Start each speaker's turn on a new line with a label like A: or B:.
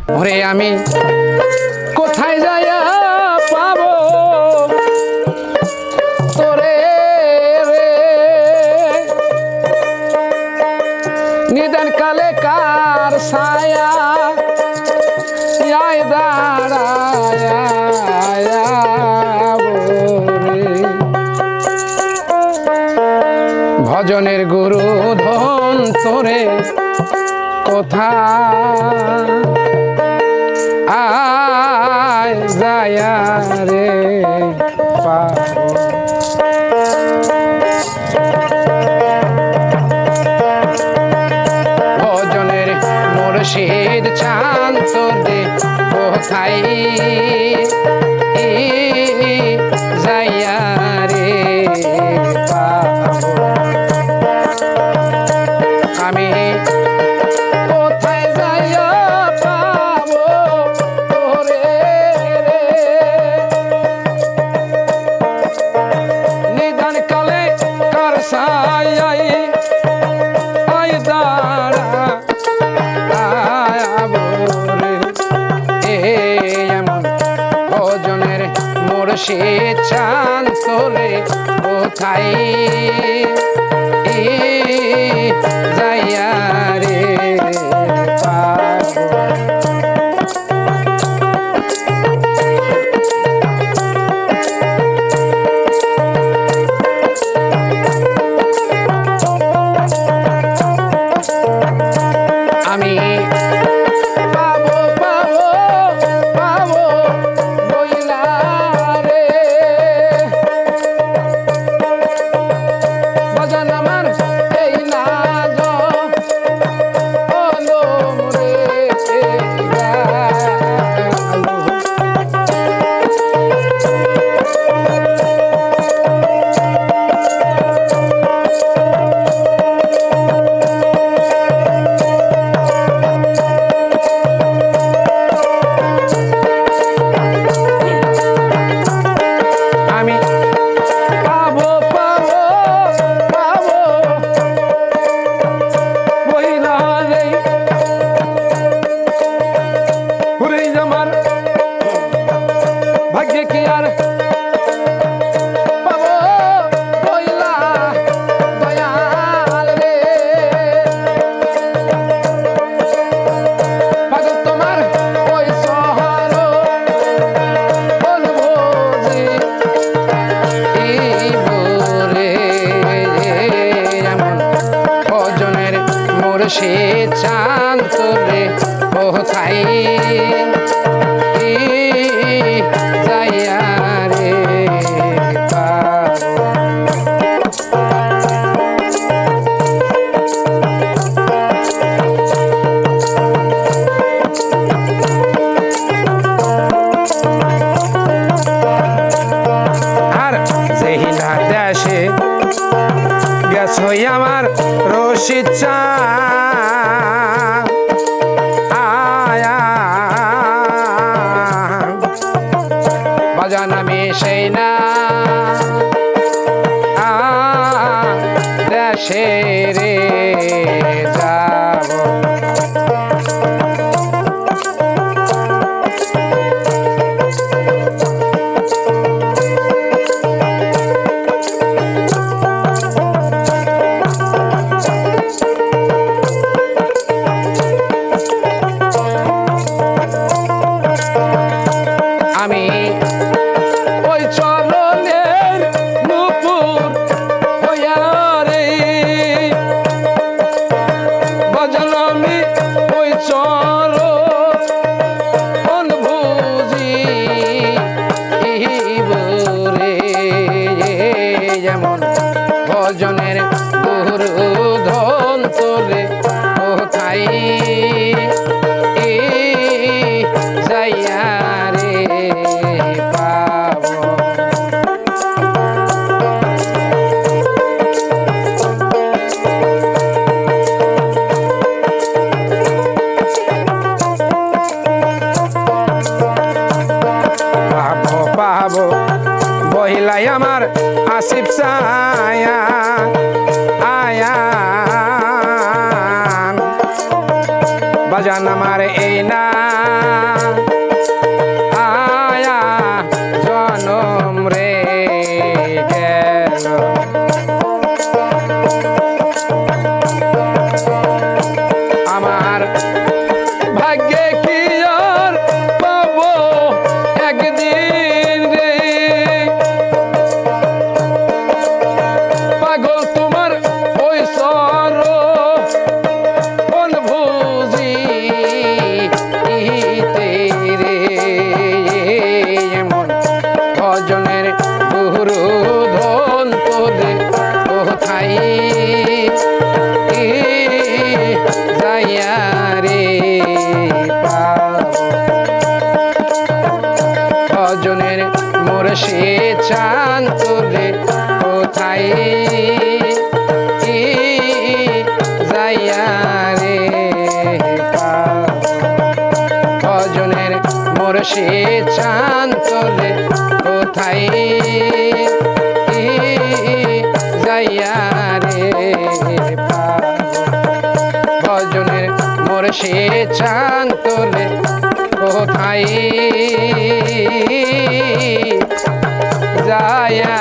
A: ওরে আমি কোথায় যাইয়া পাবো তোরে রে নিদান কালে কার ছায়া আয় দাঁড়ায় ভজনের গুরু ধন তোরে কোথা আয় যায়া রে পাবো ভজনের মুর্শিদ চাঁদ তোরে কোথায় যাইয়া রে পাবো আমি কোথায় যাইয়া পাবো তোরে রে নিদান কালে কার ছায়ায় আয় দাঁড়াবো রে এমন ভজনের মুর্শিদ চাঁদ তোরে কোথায় যাইয়া রে পাবো আমি পাবো পাবো পাবো বইলা রে বাজান আমার এই না ভাগ্যে কি আর পাবো বইলা দয়াল রে পাগল তোমার ওই শহর বলবোজি রে এমন ভজনের মুর্শিদ চাঁদ তোরে কোথায় যাইয়া রে পাবো আর যেহিলা দেশে গেছ আমার রশিদ চাঁদ বাজান আমি সেই না দেশে রে যাব আমি ওই চরণের নুপুর হইয়া রে বাজান আমি ওই চরণ ভুজি রে যেমন ভজনের গুরু ধন তোরে কোথায় যাইয়া রে পাবো পাবো পাবো বহিলাই আমার আসিফ ছায়া আয়া বাজান আমার এই না আয়া জনম রে গেল আমার ভাগ্যে কি আর পাবো একদিন রে পাগল তোমার ওই সর কোন বুঝি রে এমন ভজনের গুরু ধন তোরে কোথায় যাইয়া রে ভজনের মোর সে চান তোরে কোথায় যাইয়া রে ভজনের মোর সে চান তোরে কোথায় যাইয়া রে ভজনের মোর সে চান তোরে কোথায় যায়া